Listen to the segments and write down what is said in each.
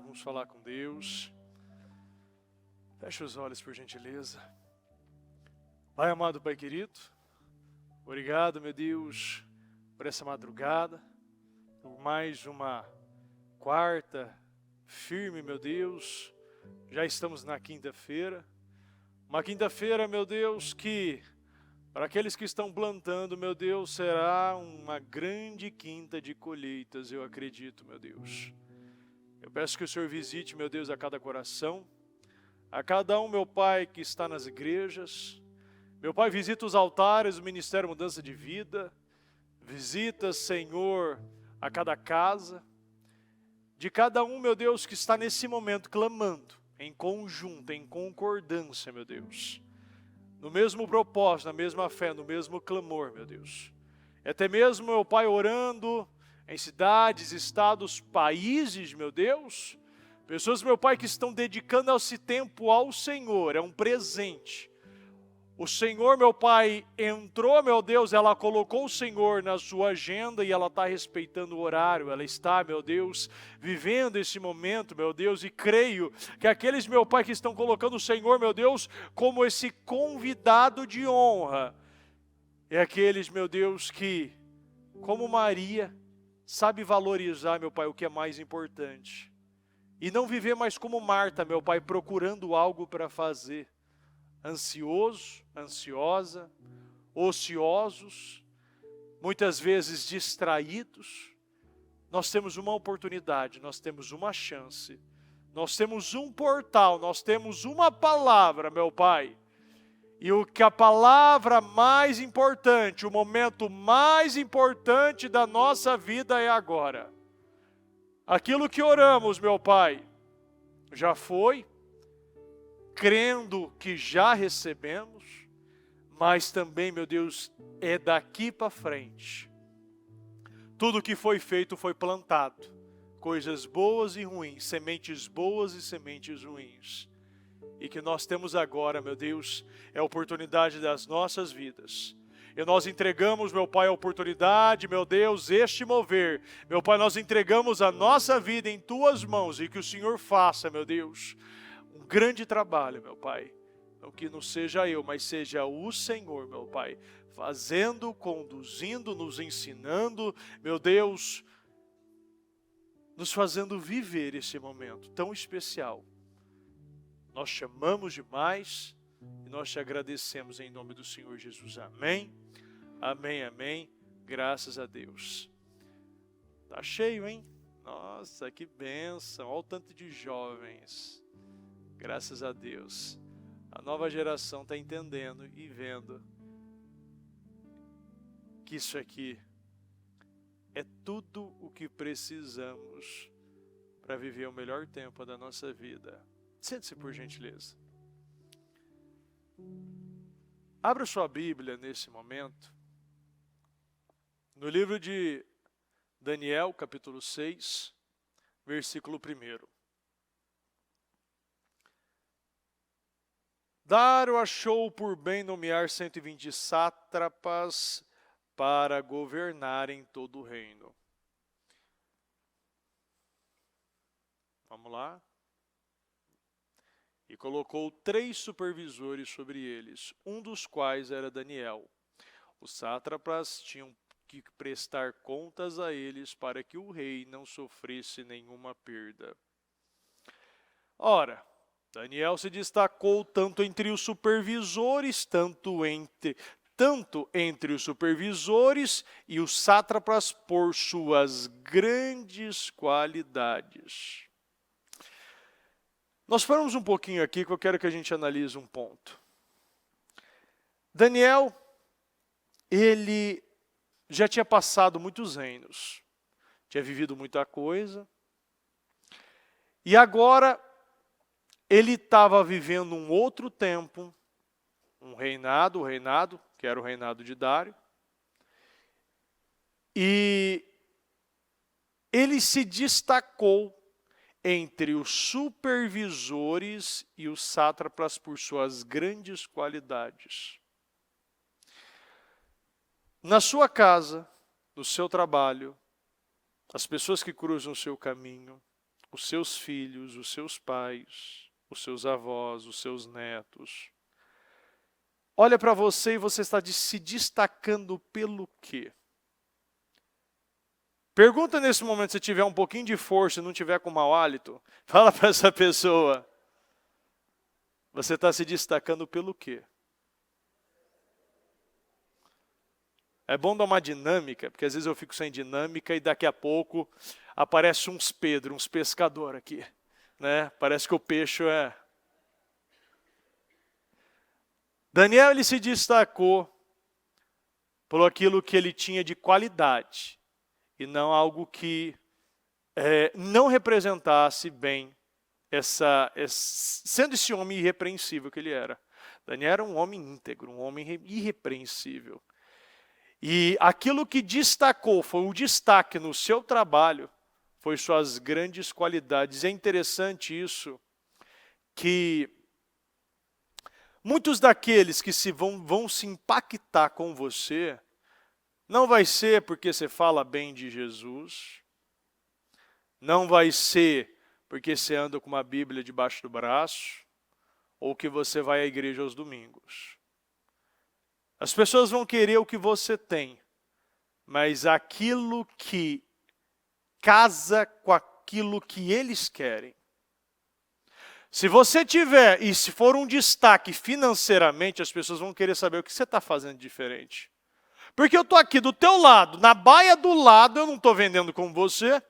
vamos falar com Deus. Feche os olhos, por gentileza. Pai amado, Pai querido, obrigado, meu Deus, por essa madrugada, por mais uma quarta firme, meu Deus. Já estamos na quinta-feira. Uma quinta-feira, meu Deus, que para aqueles que estão plantando, meu Deus, será uma grande quinta de colheitas, eu acredito, meu Deus. Eu peço que o Senhor visite, meu Deus, a cada coração, a cada um, meu Pai, que está nas igrejas. Meu Pai, visita os altares, o Ministério Mudança de Vida. Visita, Senhor, a cada casa. De cada um, meu Deus, que está nesse momento clamando, em conjunto, em concordância, meu Deus. No mesmo propósito, na mesma fé, no mesmo clamor, meu Deus. Até mesmo, meu Pai, orando em cidades, estados, países, meu Deus. Pessoas, meu Pai, que estão dedicando esse tempo ao Senhor, é um presente. O Senhor, meu Pai, entrou, meu Deus, ela colocou o Senhor na sua agenda e ela está respeitando o horário, ela está, meu Deus, vivendo esse momento, meu Deus, e creio que aqueles, meu Pai, que estão colocando o Senhor, meu Deus, como esse convidado de honra, é aqueles, meu Deus, que, como Maria, sabe valorizar, meu Pai, o que é mais importante. E não viver mais como Marta, meu Pai, procurando algo para fazer. Ansioso, ansiosa, ociosos, muitas vezes distraídos. Nós temos uma oportunidade, nós temos uma chance, nós temos um portal, nós temos uma palavra, meu Pai. E o que a palavra mais importante, o momento mais importante da nossa vida é agora. Aquilo que oramos, meu Pai, já foi, crendo que já recebemos, mas também, meu Deus, é daqui para frente. Tudo que foi feito foi plantado, coisas boas e ruins, sementes boas e sementes ruins. E que nós temos agora, meu Deus, é a oportunidade das nossas vidas. E nós entregamos, meu Pai, a oportunidade, meu Deus, este mover. Meu Pai, nós entregamos a nossa vida em Tuas mãos e que o Senhor faça, meu Deus, um grande trabalho, meu Pai. Não que não seja eu, mas seja o Senhor, meu Pai, fazendo, conduzindo, nos ensinando, meu Deus, nos fazendo viver esse momento tão especial. Nós chamamos demais e nós te agradecemos em nome do Senhor Jesus. Amém, amém, amém. Graças a Deus. Tá cheio, hein? Nossa, que bênção. Olha o tanto de jovens. Graças a Deus. A nova geração está entendendo e vendo que isso aqui é tudo o que precisamos para viver o melhor tempo da nossa vida. Sente-se, por gentileza. Abra sua Bíblia nesse momento. No livro de Daniel, capítulo 6, versículo 1. Dário achou por bem nomear 120 sátrapas para governarem todo o reino. Vamos lá. E colocou 3 supervisores sobre eles, um dos quais era Daniel. Os sátrapas tinham que prestar contas a eles para que o rei não sofresse nenhuma perda. Ora, Daniel se destacou tanto entre os supervisores, tanto entre os supervisores e os sátrapas por suas grandes qualidades. Nós paramos um pouquinho aqui que eu quero que a gente analise um ponto. Daniel, ele já tinha passado muitos reinos, tinha vivido muita coisa, e agora ele estava vivendo um outro tempo, o reinado, que era o reinado de Dário, e ele se destacou entre os supervisores e os sátrapas por suas grandes qualidades. Na sua casa, no seu trabalho, as pessoas que cruzam o seu caminho, os seus filhos, os seus pais, os seus avós, os seus netos. Olha para você e você está se destacando pelo quê? Pergunta nesse momento, se tiver um pouquinho de força e não tiver com mau hálito, fala para essa pessoa, você está se destacando pelo quê? É bom dar uma dinâmica, porque às vezes eu fico sem dinâmica e daqui a pouco aparece uns Pedro, uns pescador aqui, né? Parece que o peixe é... Daniel, ele se destacou por aquilo que ele tinha de qualidade e não algo que não representasse bem sendo esse homem irrepreensível que ele era. Daniel era um homem íntegro, um homem irrepreensível. E aquilo que destacou, foi o destaque no seu trabalho, foi suas grandes qualidades. É interessante isso, que muitos daqueles que vão se impactar com você, não vai ser porque você fala bem de Jesus, não vai ser porque você anda com uma Bíblia debaixo do braço, ou que você vai à igreja aos domingos. As pessoas vão querer o que você tem, mas aquilo que casa com aquilo que eles querem. Se você tiver, e se for um destaque financeiramente, as pessoas vão querer saber o que você está fazendo diferente. Porque eu estou aqui do teu lado, na baia do lado, eu não estou vendendo como você.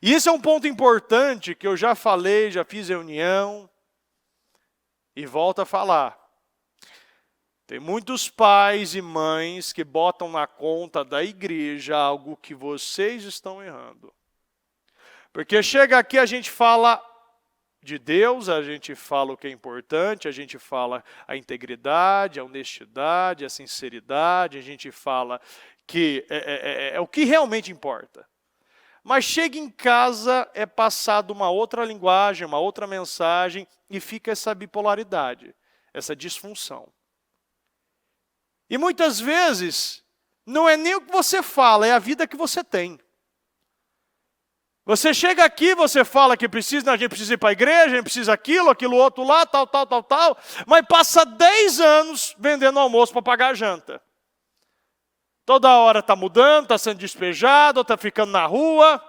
E esse é um ponto importante que eu já falei, já fiz reunião, e volto a falar. Tem muitos pais e mães que botam na conta da igreja algo que vocês estão errando. Porque chega aqui, a gente fala de Deus, a gente fala o que é importante, a gente fala a integridade, a honestidade, a sinceridade, a gente fala que é o que realmente importa. Mas chega em casa, é passado uma outra linguagem, uma outra mensagem, e fica essa bipolaridade, essa disfunção. E muitas vezes, não é nem o que você fala, é a vida que você tem. Você chega aqui, você fala que a gente precisa ir para a igreja, a gente precisa aquilo outro lá, tal, mas passa 10 anos vendendo almoço para pagar a janta. Toda hora está mudando, está sendo despejado, está ficando na rua.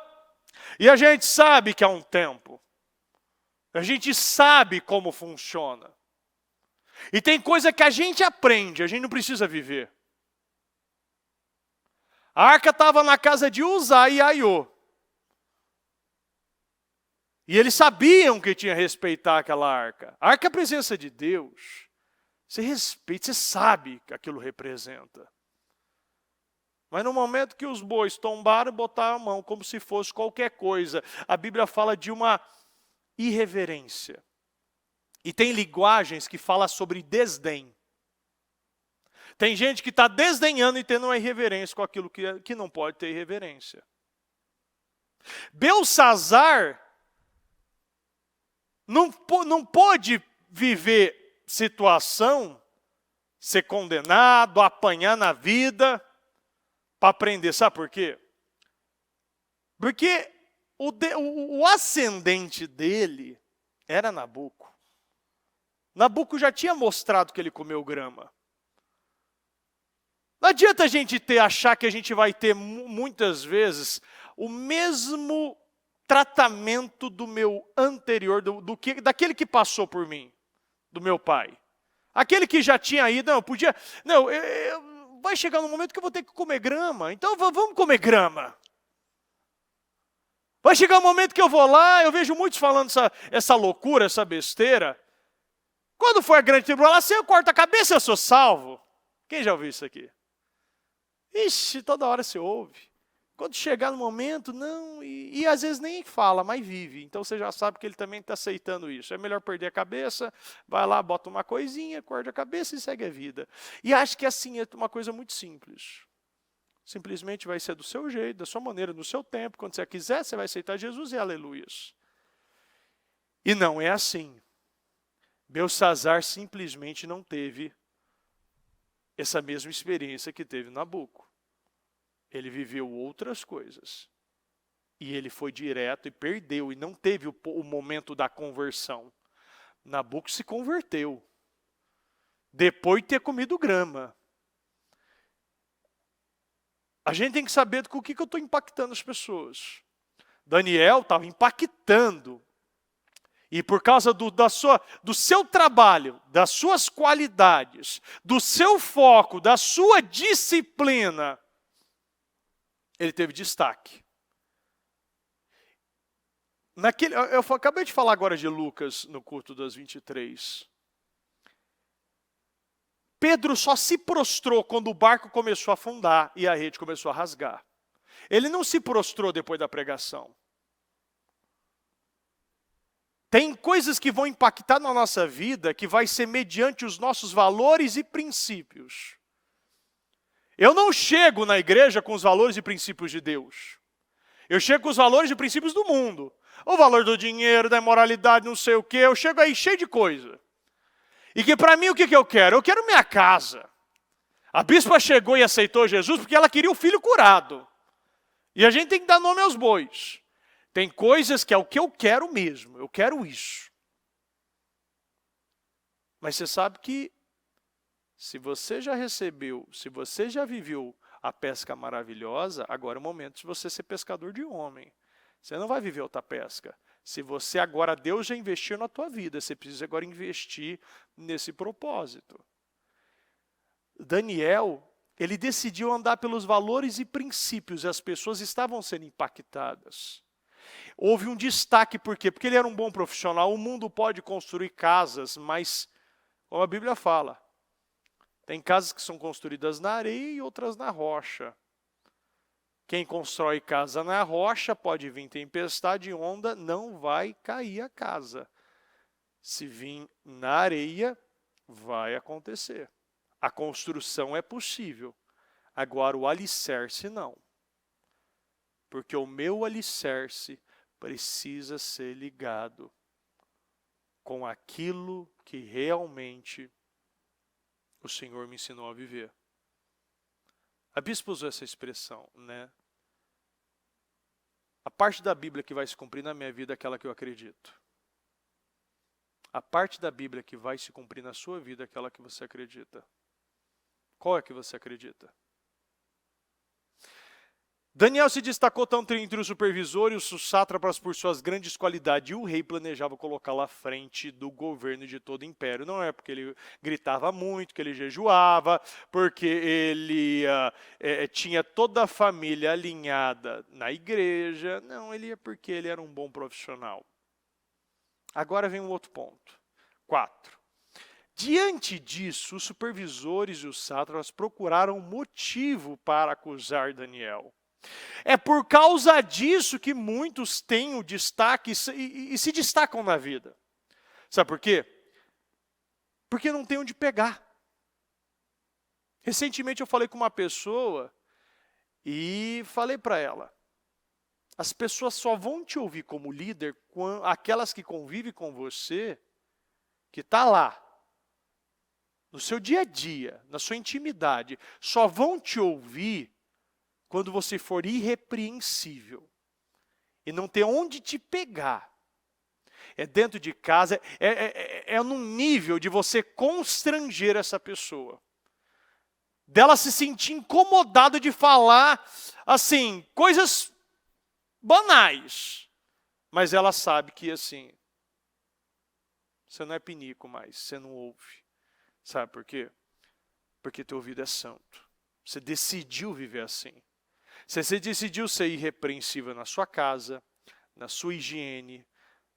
E a gente sabe que há um tempo. A gente sabe como funciona. E tem coisa que a gente aprende, a gente não precisa viver. A arca estava na casa de Uzá e Aiô. E eles sabiam que tinha que respeitar aquela arca. A arca é a presença de Deus. Você respeita, você sabe que aquilo representa. Mas no momento que os bois tombaram, botaram a mão como se fosse qualquer coisa. A Bíblia fala de uma irreverência. E tem linguagens que falam sobre desdém. Tem gente que está desdenhando e tendo uma irreverência com aquilo que não pode ter irreverência. Belsazar não pôde viver situação, ser condenado, apanhar na vida, para aprender. Sabe por quê? Porque o ascendente dele era Nabuco. Nabuco já tinha mostrado que ele comeu grama. Não adianta a gente achar que a gente vai ter muitas vezes o mesmo tratamento do meu anterior, daquele que passou por mim, do meu pai. Aquele que já tinha ido, vai chegar um momento que eu vou ter que comer grama, então vamos comer grama. Vai chegar um momento que eu vou lá, eu vejo muitos falando essa loucura, essa besteira. Quando for a grande tribulação, eu corto a cabeça e eu sou salvo. Quem já ouviu isso aqui? Ixi, toda hora você ouve. Quando chegar no momento, não, e às vezes nem fala, mas vive. Então você já sabe que ele também está aceitando isso. É melhor perder a cabeça, vai lá, bota uma coisinha, corta a cabeça e segue a vida. E acho que assim é uma coisa muito simples. Simplesmente vai ser do seu jeito, da sua maneira, no seu tempo. Quando você quiser, você vai aceitar Jesus e aleluias. E não é assim. Belsazar simplesmente não teve essa mesma experiência que teve Nabuco. Ele viveu outras coisas. E ele foi direto e perdeu, e não teve o momento da conversão. Nabuco se converteu, depois de ter comido grama. A gente tem que saber com o que eu estou impactando as pessoas. Daniel estava impactando. E por causa do seu trabalho, das suas qualidades, do seu foco, da sua disciplina, ele teve destaque. Eu acabei de falar agora de Lucas no culto das 23. Pedro só se prostrou quando o barco começou a afundar e a rede começou a rasgar. Ele não se prostrou depois da pregação. Tem coisas que vão impactar na nossa vida que vai ser mediante os nossos valores e princípios. Eu não chego na igreja com os valores e princípios de Deus. Eu chego com os valores e princípios do mundo. O valor do dinheiro, da imoralidade, não sei o quê. Eu chego aí cheio de coisa. E que para mim o que eu quero? Eu quero minha casa. A bispa chegou e aceitou Jesus porque ela queria o filho curado. E a gente tem que dar nome aos bois. Tem coisas que é o que eu quero mesmo. Eu quero isso. Mas você sabe que se você já recebeu, se você já viveu a pesca maravilhosa, agora é o momento de você ser pescador de homem. Você não vai viver outra pesca. Se você agora, Deus já investiu na tua vida, você precisa agora investir nesse propósito. Daniel, ele decidiu andar pelos valores e princípios, e as pessoas estavam sendo impactadas. Houve um destaque, por quê? Porque ele era um bom profissional. O mundo pode construir casas, mas, como a Bíblia fala, tem casas que são construídas na areia e outras na rocha. Quem constrói casa na rocha, pode vir tempestade e onda, não vai cair a casa. Se vir na areia, vai acontecer. A construção é possível. Agora, o alicerce não. Porque o meu alicerce precisa ser ligado com aquilo que realmente o Senhor me ensinou a viver. A bispa usou essa expressão, né? A parte da Bíblia que vai se cumprir na minha vida é aquela que eu acredito. A parte da Bíblia que vai se cumprir na sua vida é aquela que você acredita. Qual é que você acredita? Daniel se destacou tanto entre os supervisores e os sátrapas por suas grandes qualidades, e o rei planejava colocá-lo à frente do governo de todo o império. Não é porque ele gritava muito, que ele jejuava, porque ele tinha toda a família alinhada na igreja. Não, ele é porque ele era um bom profissional. Agora vem um outro ponto. 4. Diante disso, os supervisores e os sátrapas procuraram um motivo para acusar Daniel. É por causa disso que muitos têm o destaque e se destacam na vida. Sabe por quê? Porque não tem onde pegar. Recentemente eu falei com uma pessoa e falei para ela, as pessoas só vão te ouvir como líder, aquelas que convivem com você, que está lá, no seu dia a dia, na sua intimidade, só vão te ouvir quando você for irrepreensível e não ter onde te pegar. É dentro de casa, é num nível de você constranger essa pessoa. Dela se sentir incomodada de falar, assim, coisas banais. Mas ela sabe que, assim, você não é pinico mais, você não ouve. Sabe por quê? Porque teu ouvido é santo. Você decidiu viver assim. Você decidiu ser irrepreensível na sua casa, na sua higiene,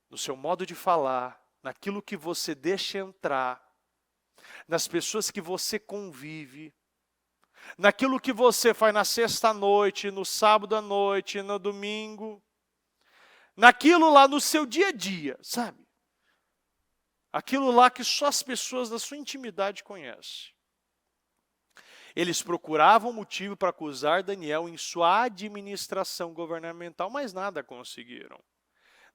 no seu modo de falar, naquilo que você deixa entrar, nas pessoas que você convive, naquilo que você faz na sexta-noite, no sábado à noite, no domingo, naquilo lá no seu dia a dia, sabe? Aquilo lá que só as pessoas da sua intimidade conhecem. Eles procuravam motivo para acusar Daniel em sua administração governamental, mas nada conseguiram.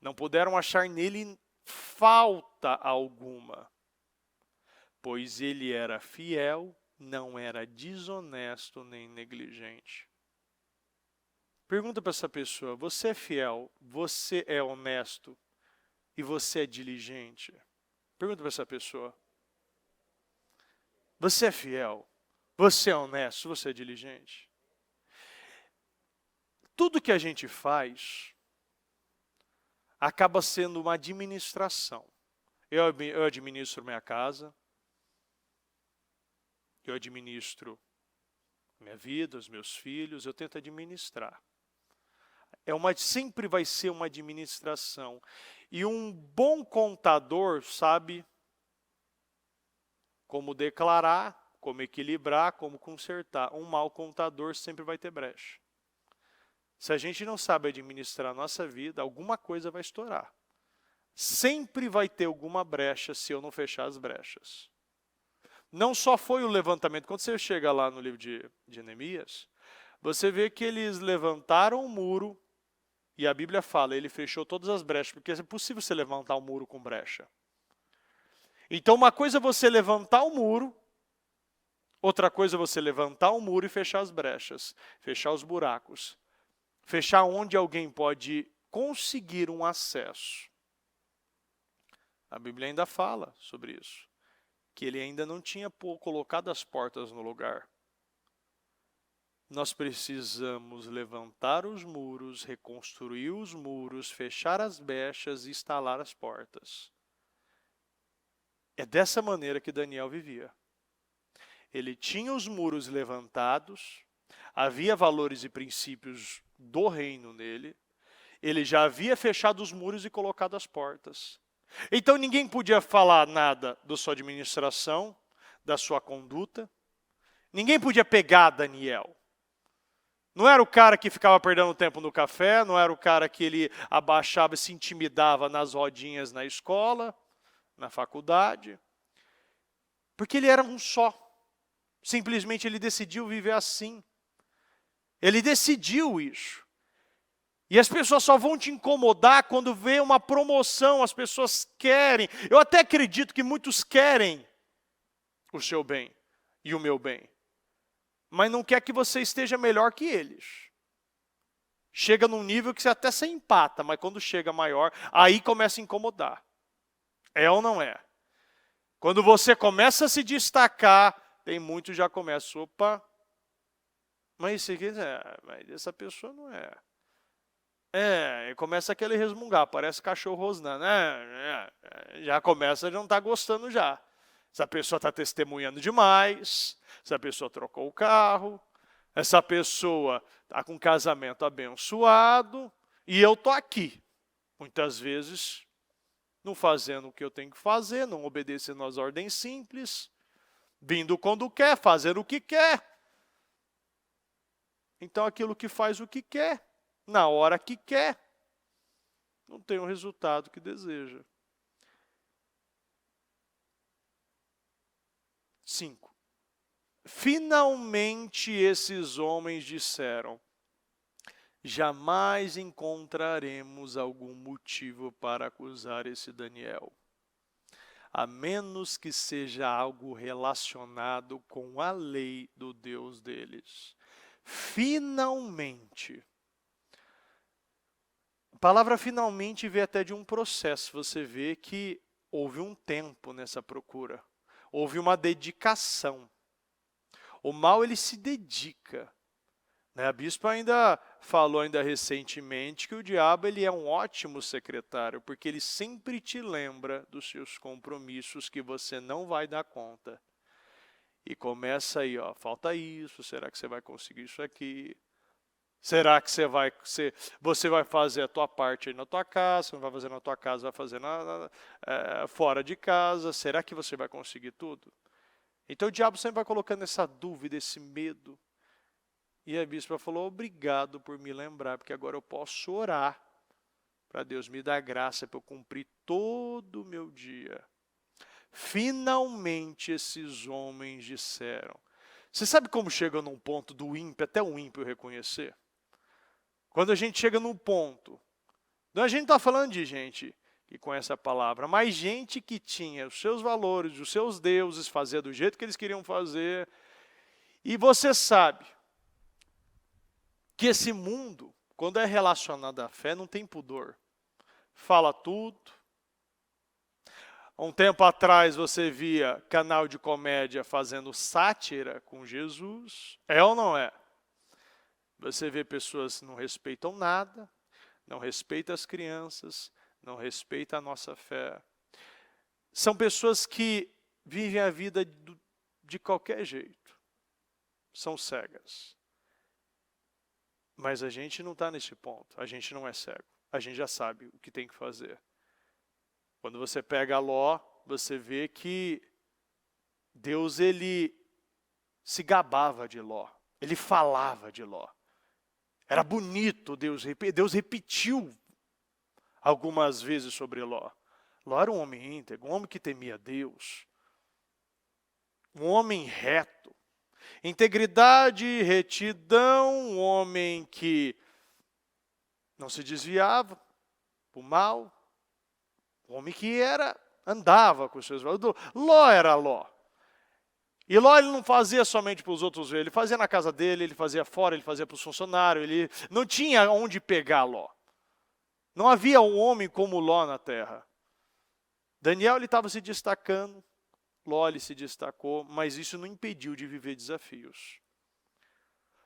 Não puderam achar nele falta alguma, pois ele era fiel, não era desonesto nem negligente. Pergunta para essa pessoa, você é fiel, você é honesto e você é diligente? Pergunta para essa pessoa. Você é fiel, você é honesto, você é diligente? Tudo que a gente faz acaba sendo uma administração. Eu administro minha casa, eu administro minha vida, os meus filhos, eu tento administrar. Sempre vai ser uma administração. E um bom contador sabe como declarar, como equilibrar, como consertar. Um mau contador sempre vai ter brecha. Se a gente não sabe administrar a nossa vida, alguma coisa vai estourar. Sempre vai ter alguma brecha se eu não fechar as brechas. Não só foi o levantamento. Quando você chega lá no livro de Neemias, você vê que eles levantaram o muro e a Bíblia fala, ele fechou todas as brechas, porque é possível você levantar um muro com brecha. Então uma coisa é você levantar o muro, outra coisa é você levantar o muro e fechar as brechas, fechar os buracos, fechar onde alguém pode conseguir um acesso. A Bíblia ainda fala sobre isso, que ele ainda não tinha colocado as portas no lugar. Nós precisamos levantar os muros, reconstruir os muros, fechar as brechas e instalar as portas. É dessa maneira que Daniel vivia. Ele tinha os muros levantados, havia valores e princípios do reino nele, ele já havia fechado os muros e colocado as portas. Então ninguém podia falar nada da sua administração, da sua conduta, ninguém podia pegar Daniel. Não era o cara que ficava perdendo tempo no café, não era o cara que ele abaixava e se intimidava nas rodinhas na escola, na faculdade. Porque ele era um só. Simplesmente ele decidiu viver assim. Ele decidiu isso. E as pessoas só vão te incomodar quando vê uma promoção, as pessoas querem. Eu até acredito que muitos querem o seu bem e o meu bem. Mas não quer que você esteja melhor que eles. Chega num nível que você até se empata, mas quando chega maior, aí começa a incomodar. É ou não é? Quando você começa a se destacar, tem muitos já começam, opa, mas mas essa pessoa não é. E começa aquele resmungar, parece cachorro rosnando. Já começa a não estar gostando já. Essa pessoa está testemunhando demais, essa pessoa trocou o carro, essa pessoa está com um casamento abençoado, e eu estou aqui, muitas vezes, não fazendo o que eu tenho que fazer, não obedecendo às ordens simples, vindo quando quer, fazendo o que quer. Então, aquilo que faz o que quer, na hora que quer, não tem o resultado que deseja. 5. Finalmente esses homens disseram, jamais encontraremos algum motivo para acusar esse Daniel, a menos que seja algo relacionado com a lei do Deus deles. Finalmente. A palavra finalmente vem até de um processo. Você vê que houve um tempo nessa procura. Houve uma dedicação. O mal, ele se dedica. A bispa ainda falou recentemente que o diabo ele é um ótimo secretário, porque ele sempre te lembra dos seus compromissos que você não vai dar conta. E começa aí, falta isso, será que você vai conseguir isso aqui? Será que você vai fazer a tua parte aí na tua casa, não vai fazer na tua casa, vai fazer fora de casa? Será que você vai conseguir tudo? Então o diabo sempre vai colocando essa dúvida, esse medo. E a bispa falou, obrigado por me lembrar, porque agora eu posso orar para Deus me dar graça para eu cumprir todo o meu dia. Finalmente esses homens disseram. Você sabe como chega num ponto do ímpio, até o ímpio reconhecer? Quando a gente chega num ponto, não a gente está falando de gente que conhece a palavra, mas gente que tinha os seus valores, os seus deuses, fazia do jeito que eles queriam fazer. E você sabe que esse mundo quando é relacionado à fé, não tem pudor. Fala tudo. Um tempo atrás você via canal de comédia fazendo sátira com Jesus. É ou não é? Você vê pessoas que não respeitam nada, não respeitam as crianças, não respeitam a nossa fé. São pessoas que vivem a vida de qualquer jeito. São cegas. Mas a gente não está nesse ponto. A gente não é cego. A gente já sabe o que tem que fazer. Quando você pega Ló, você vê que Deus, ele se gabava de Ló. Ele falava de Ló. Era bonito, Deus repetiu algumas vezes sobre Ló. Ló era um homem íntegro, um homem que temia Deus. Um homem reto. Integridade, retidão, um homem que não se desviava para o mal. Um homem que andava com os seus valores. Ló era Ló. E Ló ele não fazia somente para os outros ver, ele fazia na casa dele, ele fazia fora, ele fazia para os funcionários, ele não tinha onde pegar Ló. Não havia um homem como Ló na terra. Daniel ele estava se destacando, Ló ele se destacou, mas isso não impediu de viver desafios.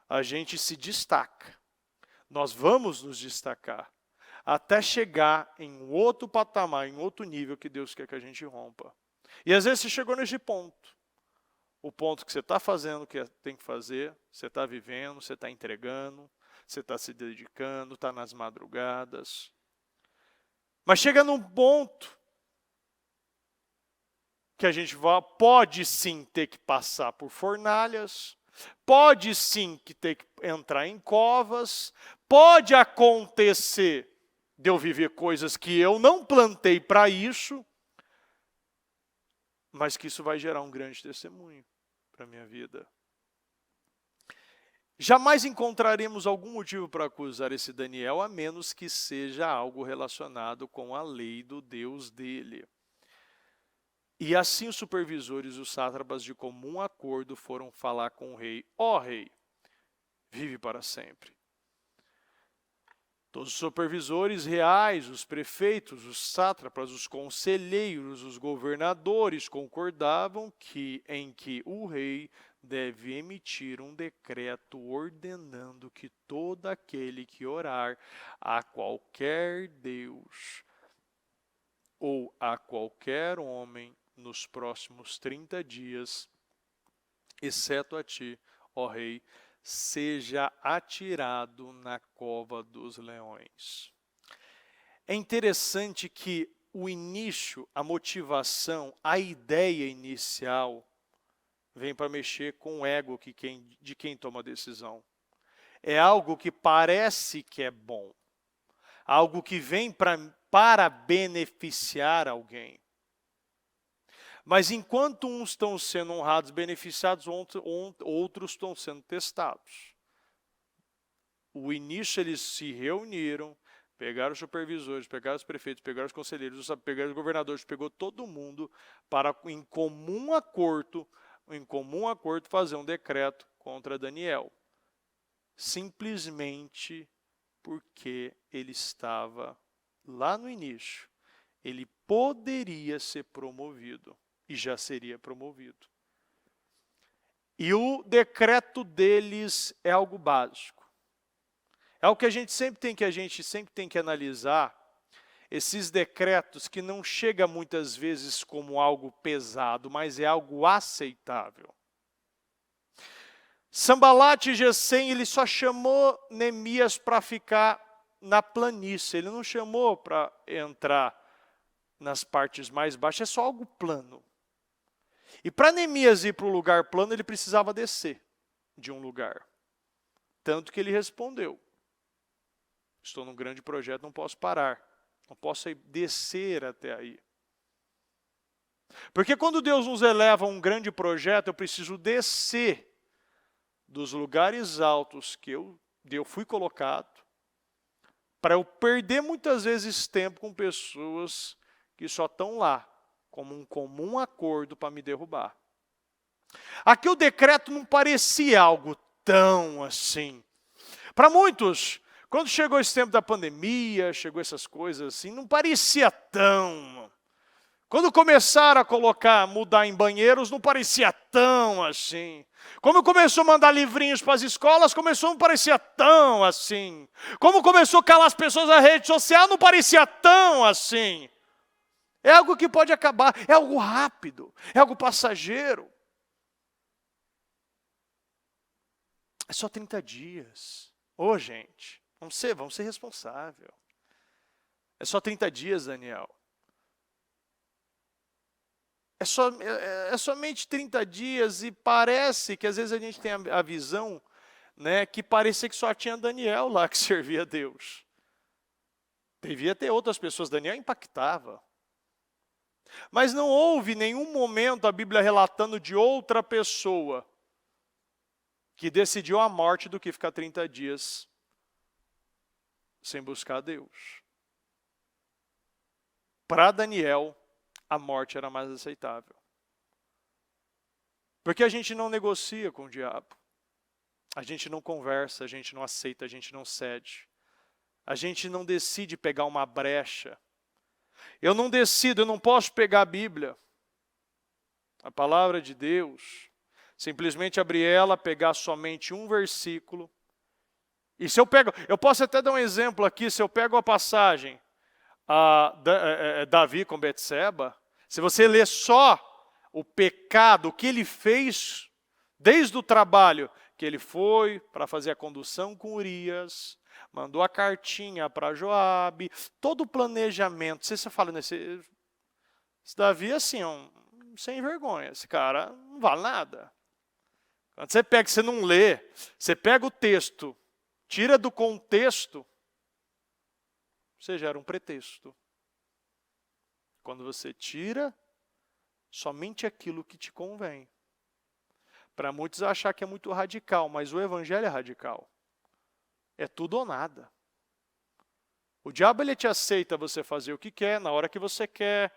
A gente se destaca, nós vamos nos destacar, até chegar em um outro patamar, em outro nível que Deus quer que a gente rompa. E às vezes você chegou nesse ponto. O ponto que você está fazendo o que tem que fazer, você está vivendo, você está entregando, você está se dedicando, está nas madrugadas. Mas chega num ponto que a gente pode sim ter que passar por fornalhas, pode sim que ter que entrar em covas, pode acontecer de eu viver coisas que eu não plantei para isso, mas que isso vai gerar um grande testemunho para a minha vida. Jamais encontraremos algum motivo para acusar esse Daniel, a menos que seja algo relacionado com a lei do Deus dele. E assim os supervisores e os sátrapas de comum acordo foram falar com o rei. Ó rei, vive para sempre. Todos os supervisores reais, os prefeitos, os sátrapas, os conselheiros, os governadores concordavam em que o rei deve emitir um decreto ordenando que todo aquele que orar a qualquer Deus ou a qualquer homem nos próximos 30 dias, exceto a ti, ó rei, seja atirado na cova dos leões. É interessante que o início, a motivação, a ideia inicial vem para mexer com o ego de quem toma a decisão. É algo que parece que é bom, algo que vem para beneficiar alguém. Mas enquanto uns estão sendo honrados, beneficiados, outros estão sendo testados. O início eles se reuniram, pegaram os supervisores, pegaram os prefeitos, pegaram os conselheiros, pegaram os governadores, pegou todo mundo para em comum acordo fazer um decreto contra Daniel. Simplesmente porque ele estava lá no início. Ele poderia ser promovido. E já seria promovido. E o decreto deles é algo básico. É algo que a gente sempre tem que analisar, esses decretos que não chega muitas vezes como algo pesado, mas é algo aceitável. Sanbalate e Gesem, ele só chamou Neemias para ficar na planície, ele não chamou para entrar nas partes mais baixas, é só algo plano. E para Neemias ir para o lugar plano, ele precisava descer de um lugar. Tanto que ele respondeu, estou num grande projeto, não posso parar. Não posso descer até aí. Porque quando Deus nos eleva a um grande projeto, eu preciso descer dos lugares altos que eu fui colocado, para eu perder muitas vezes tempo com pessoas que só estão lá, como um comum acordo para me derrubar. Aqui o decreto não parecia algo tão assim. Para muitos, Quando chegou esse tempo da pandemia, chegou essas coisas assim, não parecia tão. Quando começaram a mudar em banheiros, não parecia tão assim. Como começou a mandar livrinhos para as escolas, não parecia tão assim. Como começou a calar as pessoas na rede social, não parecia tão assim. É algo que pode acabar, é algo rápido, é algo passageiro. É só 30 dias. Ô, gente, vamos ser responsáveis. É só 30 dias, Daniel. É somente 30 dias e parece que às vezes a gente tem a visão, né, que parecia que só tinha Daniel lá que servia a Deus. Devia ter outras pessoas, Daniel impactava. Mas não houve nenhum momento a Bíblia relatando de outra pessoa que decidiu a morte do que ficar 30 dias sem buscar a Deus. Para Daniel, a morte era mais aceitável. Porque a gente não negocia com o diabo. A gente não conversa, a gente não aceita, a gente não cede. A gente não decide pegar uma brecha. Eu não decido, eu não posso pegar a Bíblia, a palavra de Deus, simplesmente abrir ela, pegar somente um versículo. E se eu posso até dar um exemplo aqui, se eu pego a passagem, Davi com Betseba, se você ler só o pecado, o que ele fez, desde o trabalho, que ele foi para fazer a condução com Urias, mandou a cartinha para Joabe, todo o planejamento. Você fala, esse Davi assim, sem vergonha, esse cara não vale nada. Quando você pega, você não lê, você pega o texto, tira do contexto, você gera um pretexto. Quando você tira somente aquilo que te convém. Para muitos achar que é muito radical, mas o evangelho é radical. É tudo ou nada. O diabo ele te aceita você fazer o que quer, na hora que você quer.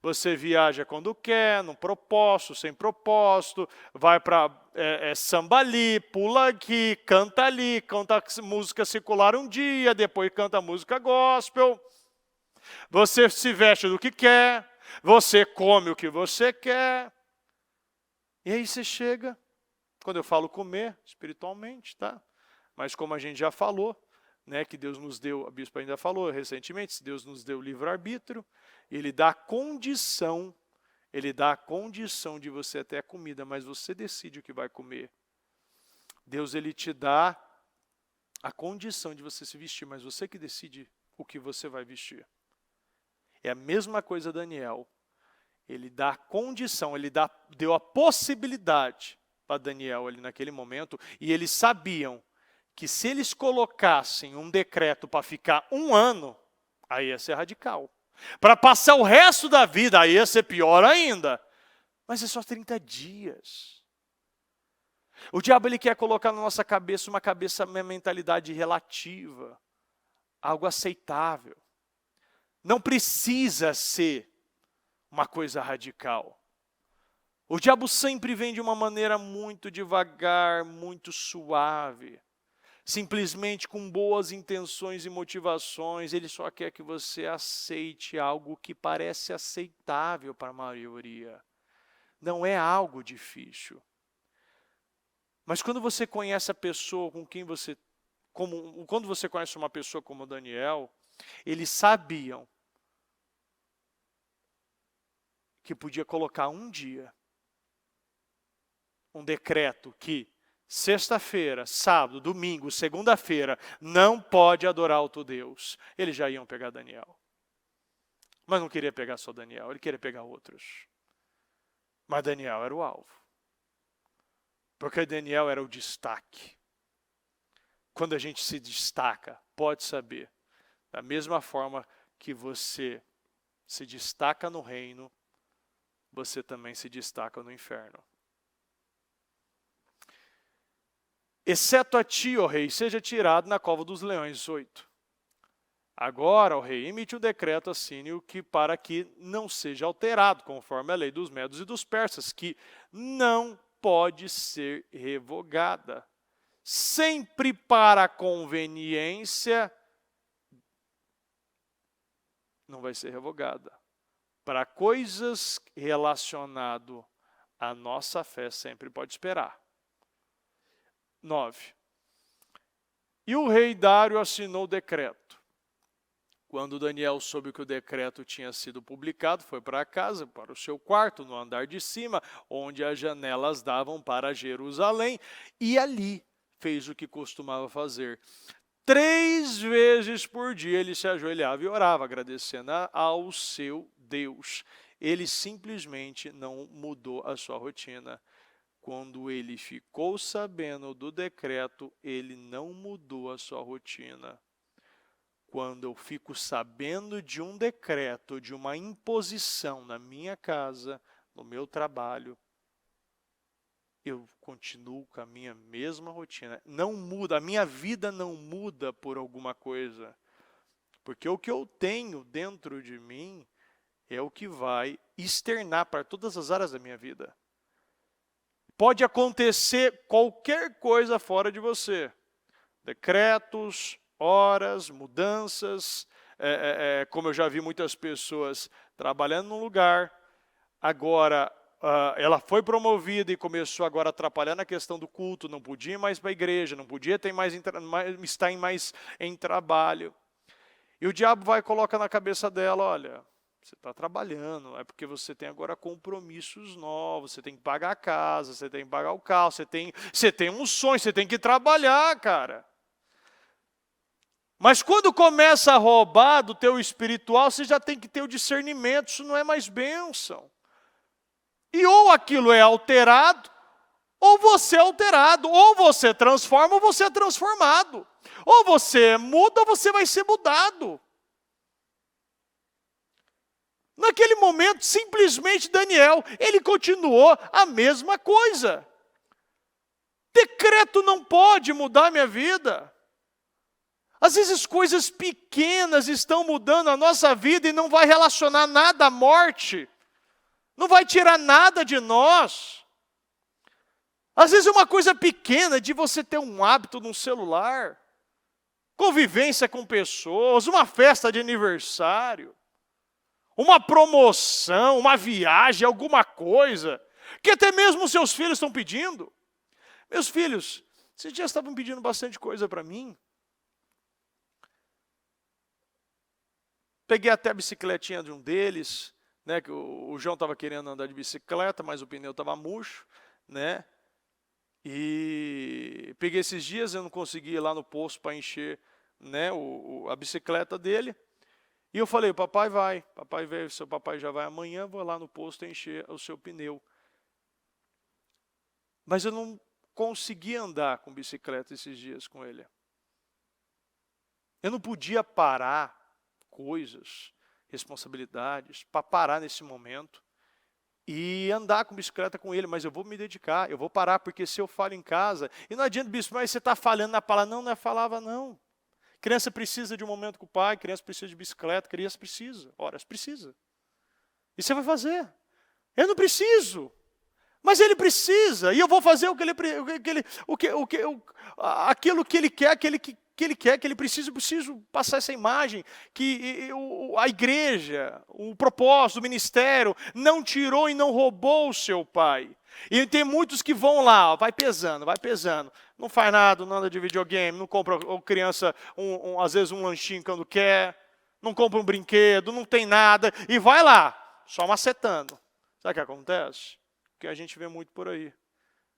Você viaja quando quer, no propósito, sem propósito. Vai para samba ali, pula aqui, canta música secular um dia, depois canta música gospel. Você se veste do que quer, você come o que você quer. E aí você chega, quando eu falo comer, espiritualmente, tá? Mas como a gente já falou, né, que Deus nos deu, a bispa ainda falou recentemente, Deus nos deu livre-arbítrio, Ele dá a condição de você ter a comida, mas você decide o que vai comer. Deus ele te dá a condição de você se vestir, mas você que decide o que você vai vestir. É a mesma coisa Daniel. Ele dá a condição, deu a possibilidade para Daniel ali naquele momento, e eles sabiam que se eles colocassem um decreto para ficar 1 ano, aí ia ser radical. Para passar o resto da vida, aí ia ser pior ainda. Mas é só 30 dias. O diabo ele quer colocar na nossa cabeça uma mentalidade relativa, algo aceitável. Não precisa ser uma coisa radical. O diabo sempre vem de uma maneira muito devagar, muito suave. Simplesmente com boas intenções e motivações, ele só quer que você aceite algo que parece aceitável para a maioria. Não é algo difícil. Mas quando você conhece a pessoa quando você conhece uma pessoa como Daniel, eles sabiam que podia colocar um dia, um decreto que sexta-feira, sábado, domingo, segunda-feira, não pode adorar outro Deus. Eles já iam pegar Daniel. Mas não queria pegar só Daniel, ele queria pegar outros. Mas Daniel era o alvo. Porque Daniel era o destaque. Quando a gente se destaca, pode saber, da mesma forma que você se destaca no reino, você também se destaca no inferno. Exceto a ti, ó rei, seja tirado na cova dos leões. 8. Agora, ó rei, emite um decreto, assine-o para que não seja alterado, conforme a lei dos medos e dos persas, que não pode ser revogada, sempre para a conveniência, não vai ser revogada. Para coisas relacionadas à nossa fé, sempre pode esperar. 9. E o rei Dário assinou o decreto. Quando Daniel soube que o decreto tinha sido publicado, foi para casa, para o seu quarto, no andar de cima, onde as janelas davam para Jerusalém, e ali fez o que costumava fazer. 3 vezes por dia ele se ajoelhava e orava, agradecendo ao seu Deus. Ele simplesmente não mudou a sua rotina. Quando ele ficou sabendo do decreto, ele não mudou a sua rotina. Quando eu fico sabendo de um decreto, de uma imposição na minha casa, no meu trabalho, eu continuo com a minha mesma rotina. Não muda, a minha vida não muda por alguma coisa. Porque o que eu tenho dentro de mim é o que vai externar para todas as áreas da minha vida. Pode acontecer qualquer coisa fora de você. Decretos, horas, mudanças, como eu já vi muitas pessoas trabalhando num lugar, agora ela foi promovida e começou agora a atrapalhar na questão do culto, não podia ir mais para a igreja, não podia ter estar mais em trabalho. E o diabo vai e coloca na cabeça dela, olha, você está trabalhando, é porque você tem agora compromissos novos, você tem que pagar a casa, você tem que pagar o carro, você tem um sonho, você tem que trabalhar, cara. Mas quando começa a roubar do teu espiritual, você já tem que ter o discernimento, isso não é mais bênção. E ou aquilo é alterado, ou você é alterado, ou você transforma, ou você é transformado. Ou você muda, ou você vai ser mudado. Naquele momento, simplesmente Daniel, ele continuou a mesma coisa. Decreto não pode mudar minha vida. Às vezes coisas pequenas estão mudando a nossa vida e não vai relacionar nada à morte. Não vai tirar nada de nós. Às vezes é uma coisa pequena de você ter um hábito no celular, convivência com pessoas, uma festa de aniversário, uma promoção, uma viagem, alguma coisa, que até mesmo seus filhos estão pedindo. Meus filhos, esses dias estavam pedindo bastante coisa para mim. Peguei até a bicicletinha de um deles, né, que o João estava querendo andar de bicicleta, mas o pneu estava murcho, né? E peguei esses dias, eu não consegui ir lá no posto para encher, né, a bicicleta dele. E eu falei, papai veio, seu papai já vai amanhã, vou lá no posto encher o seu pneu. Mas eu não consegui andar com bicicleta esses dias com ele. Eu não podia parar coisas, responsabilidades, para parar nesse momento e andar com bicicleta com ele, mas eu vou me dedicar, eu vou parar, porque se eu falho em casa, e não adianta, bispo, mas você está falhando na palavra, não é falava não. Criança precisa de um momento com o pai, criança precisa de bicicleta, criança precisa, horas precisa. E você vai fazer. Eu não preciso, mas ele precisa, e eu vou fazer aquilo que ele quer, que ele precisa, eu preciso passar essa imagem, que a igreja, o propósito, o ministério, não tirou e não roubou o seu pai. E tem muitos que vão lá, vai pesando, não faz nada de videogame, não compra a criança, às vezes um lanchinho quando quer, não compra um brinquedo, não tem nada, e vai lá, só macetando. Sabe o que acontece? O que a gente vê muito por aí.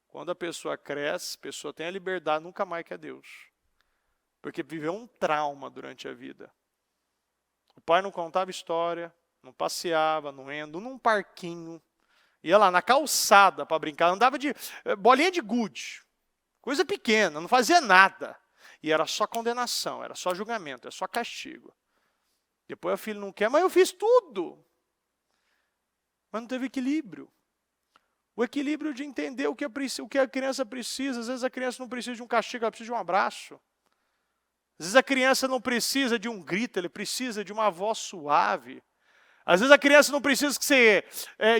Quando a pessoa cresce, a pessoa tem a liberdade, nunca mais quer Deus. Porque viveu um trauma durante a vida. O pai não contava história, não passeava, não ia num parquinho, ia lá na calçada para brincar, andava de bolinha de gude, coisa pequena, não fazia nada. E era só condenação, era só julgamento, era só castigo. Depois o filho não quer, mas eu fiz tudo. Mas não teve equilíbrio. O equilíbrio de entender o que a criança precisa. Às vezes a criança não precisa de um castigo, ela precisa de um abraço. Às vezes a criança não precisa de um grito, ele precisa de uma voz suave. Às vezes a criança não precisa que você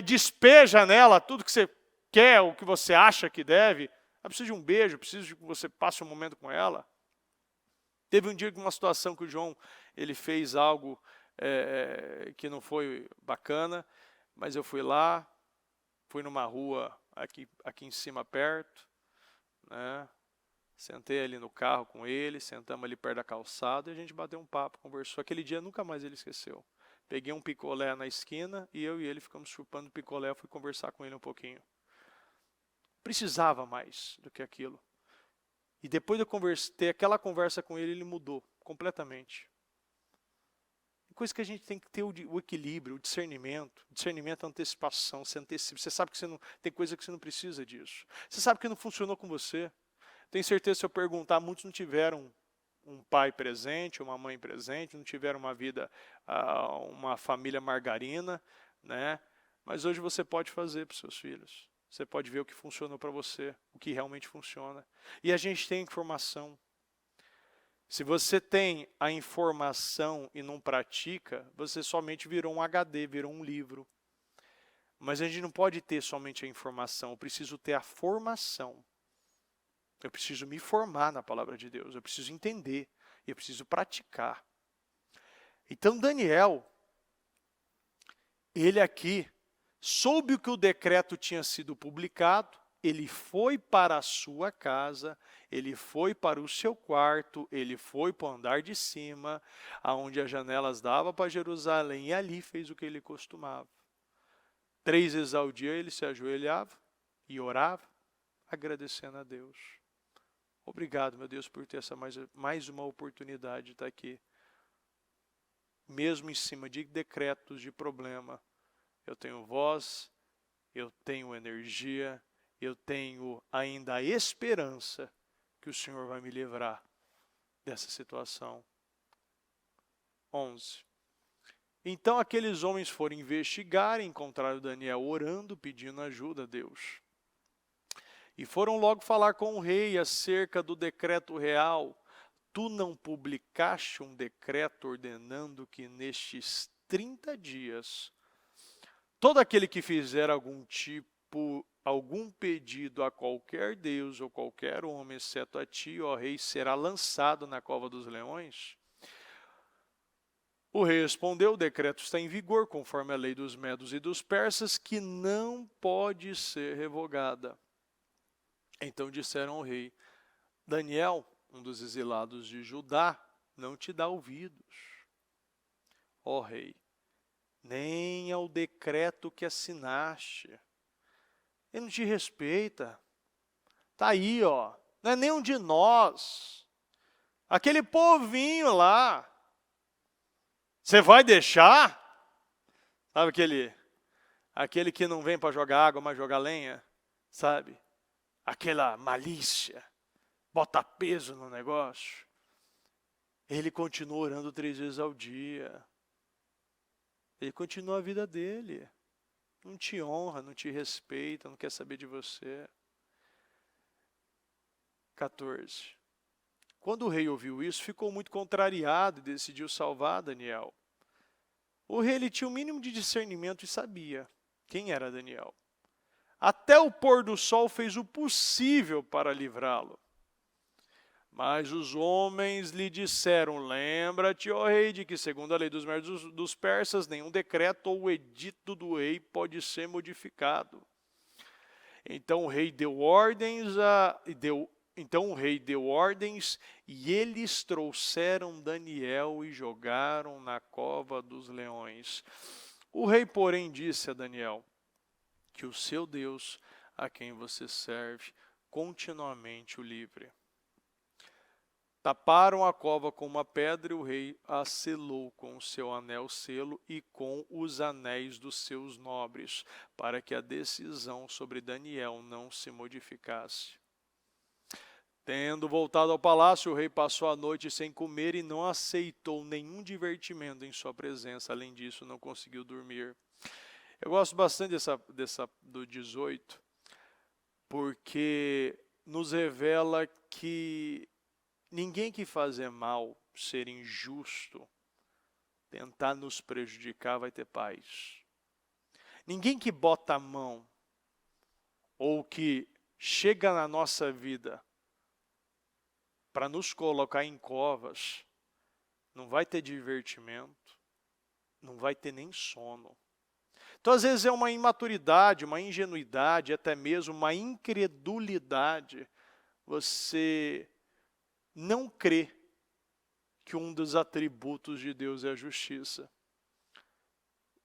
despeja nela tudo que você quer, o que você acha que deve. Ela precisa de um beijo, precisa de que você passe um momento com ela. Teve um dia que uma situação que o João ele fez algo que não foi bacana, mas eu fui lá, fui numa rua aqui em cima perto, né? Sentei ali no carro com ele, sentamos ali perto da calçada e a gente bateu um papo, conversou. Aquele dia nunca mais ele esqueceu. Peguei um picolé na esquina e eu e ele ficamos chupando picolé, fui conversar com ele um pouquinho. Precisava mais do que aquilo. E depois de eu ter aquela conversa com ele, ele mudou completamente. Coisa que a gente tem que ter o equilíbrio, o discernimento. Discernimento é antecipação, você antecipa. Você sabe que tem coisa que você não precisa disso. Você sabe que não funcionou com você. Tenho certeza, se eu perguntar, muitos não tiveram um pai presente, uma mãe presente, não tiveram uma vida, uma família margarina, né? Mas hoje você pode fazer para os seus filhos. Você pode ver o que funcionou para você, o que realmente funciona. E a gente tem informação. Se você tem a informação e não pratica, você somente virou um HD, virou um livro. Mas a gente não pode ter somente a informação, eu preciso ter a formação. Eu preciso me formar na palavra de Deus, eu preciso entender, eu preciso praticar. Então Daniel, ele aqui, soube que o decreto tinha sido publicado, ele foi para a sua casa, ele foi para o seu quarto, ele foi para o andar de cima, aonde as janelas davam para Jerusalém, e ali fez o que ele costumava. 3 vezes ao dia ele se ajoelhava e orava, agradecendo a Deus. Obrigado, meu Deus, por ter essa mais uma oportunidade de estar aqui. Mesmo em cima de decretos, de problema, eu tenho voz, eu tenho energia, eu tenho ainda a esperança que o Senhor vai me livrar dessa situação. 11. Então aqueles homens foram investigar e encontraram Daniel orando, pedindo ajuda a Deus. E foram logo falar com o rei acerca do decreto real. Tu não publicaste um decreto ordenando que nestes 30 dias, todo aquele que fizer algum pedido a qualquer Deus ou qualquer homem, exceto a ti, ó rei, será lançado na cova dos leões? O rei respondeu, o decreto está em vigor, conforme a lei dos medos e dos persas, que não pode ser revogada. Então disseram ao rei, Daniel, um dos exilados de Judá, não te dá ouvidos. Ó rei, nem ao decreto que assinaste. Ele não te respeita. Está aí, ó. Não é nenhum de nós. Aquele povinho lá. Você vai deixar? Sabe aquele que não vem para jogar água, mas jogar lenha? Sabe? Aquela malícia. Bota peso no negócio. Ele continua orando 3 vezes ao dia. Ele continua a vida dele. Não te honra, não te respeita, não quer saber de você. 14. Quando o rei ouviu isso, ficou muito contrariado e decidiu salvar Daniel. O rei ele tinha o mínimo de discernimento e sabia quem era Daniel. Até o pôr do sol fez o possível para livrá-lo. Mas os homens lhe disseram, lembra-te, ó rei, de que segundo a lei dos medos dos persas, nenhum decreto ou edito do rei pode ser modificado. Então o rei deu ordens e eles trouxeram Daniel e jogaram na cova dos leões. O rei, porém, disse a Daniel que o seu Deus, a quem você serve, continuamente o livre. Taparam a cova com uma pedra e o rei a selou com o seu anel selo e com os anéis dos seus nobres, para que a decisão sobre Daniel não se modificasse. Tendo voltado ao palácio, o rei passou a noite sem comer e não aceitou nenhum divertimento em sua presença. Além disso, não conseguiu dormir. Eu gosto bastante do 18, porque nos revela que ninguém que fazer mal, ser injusto, tentar nos prejudicar vai ter paz. Ninguém que bota a mão ou que chega na nossa vida para nos colocar em covas, não vai ter divertimento, não vai ter nem sono. Então, às vezes, é uma imaturidade, uma ingenuidade, até mesmo uma incredulidade. Você não crê que um dos atributos de Deus é a justiça.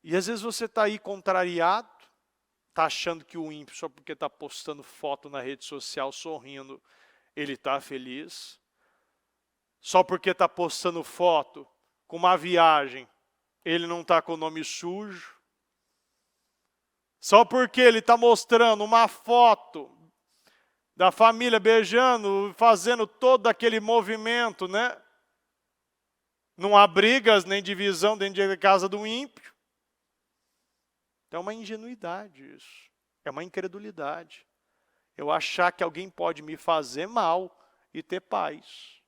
E às vezes você está aí contrariado, está achando que o ímpio, só porque está postando foto na rede social sorrindo, ele está feliz. Só porque está postando foto com uma viagem, ele não está com o nome sujo. Só porque ele está mostrando uma foto da família beijando, fazendo todo aquele movimento, né? Não há brigas nem divisão dentro da casa do ímpio. Então é uma ingenuidade isso. É uma incredulidade. Eu achar que alguém pode me fazer mal e ter paz.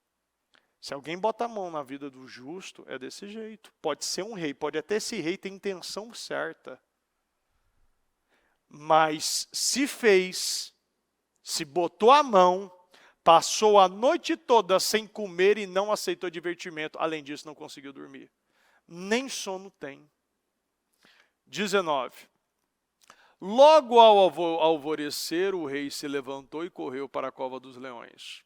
Se alguém bota a mão na vida do justo, é desse jeito. Pode ser um rei, pode até esse rei ter intenção certa. Mas se fez, se botou a mão, passou a noite toda sem comer e não aceitou divertimento. Além disso, não conseguiu dormir. Nem sono tem. 19. Logo ao alvorecer, o rei se levantou e correu para a cova dos leões.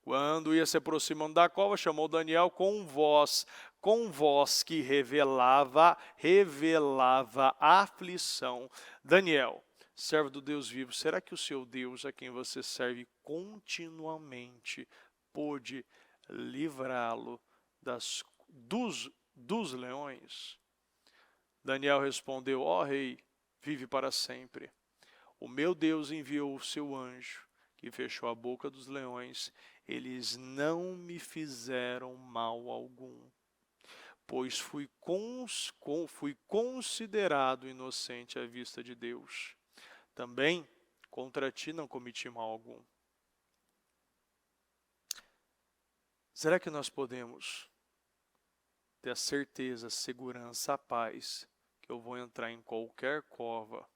Quando ia se aproximando da cova, chamou Daniel com voz que revelava aflição. Daniel, servo do Deus vivo, será que o seu Deus, a quem você serve continuamente, pôde livrá-lo dos leões? Daniel respondeu, ó rei, vive para sempre. O meu Deus enviou o seu anjo, que fechou a boca dos leões. Eles não me fizeram mal algum, pois fui considerado inocente à vista de Deus. Também contra ti não cometi mal algum. Será que nós podemos ter a certeza, a segurança, a paz, que eu vou entrar em qualquer cova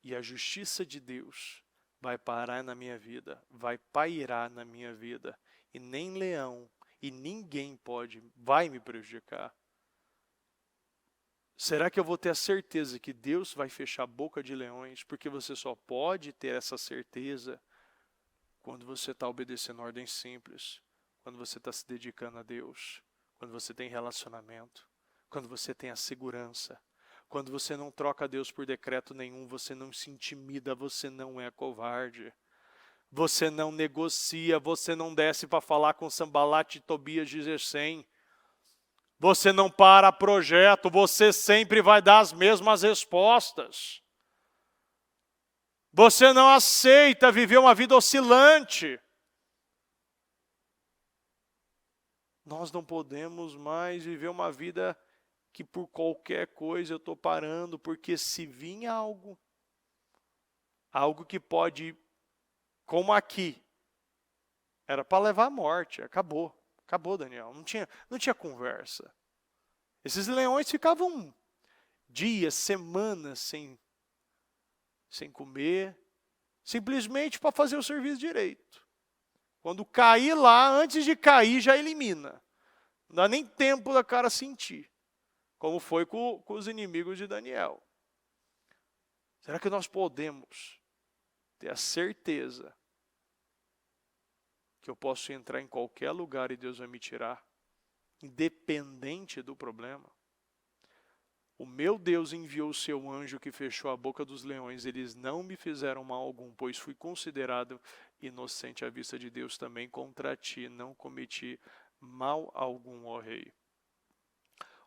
e a justiça de Deus vai parar na minha vida, vai pairar na minha vida, e nem leão e ninguém vai me prejudicar? Será que eu vou ter a certeza que Deus vai fechar a boca de leões? Porque você só pode ter essa certeza quando você está obedecendo ordens simples, quando você está se dedicando a Deus, quando você tem relacionamento, quando você tem a segurança. Quando você não troca Deus por decreto nenhum, você não se intimida, você não é covarde. Você não negocia, você não desce para falar com Sambalat e Tobias de Gesem. Você não para projeto, você sempre vai dar as mesmas respostas. Você não aceita viver uma vida oscilante. Nós não podemos mais viver uma vida que por qualquer coisa eu estou parando, porque se vir algo que pode, como aqui, era para levar à morte, acabou, Daniel, não tinha conversa. Esses leões ficavam dias, semanas sem comer, simplesmente para fazer o serviço direito. Quando cair lá, antes de cair, já elimina. Não dá nem tempo da cara sentir. Como foi com os inimigos de Daniel. Será que nós podemos ter a certeza que eu posso entrar em qualquer lugar e Deus vai me tirar, independente do problema? O meu Deus enviou o seu anjo que fechou a boca dos leões. Eles não me fizeram mal algum, pois fui considerado inocente à vista de Deus. Também contra ti não cometi mal algum, ó rei.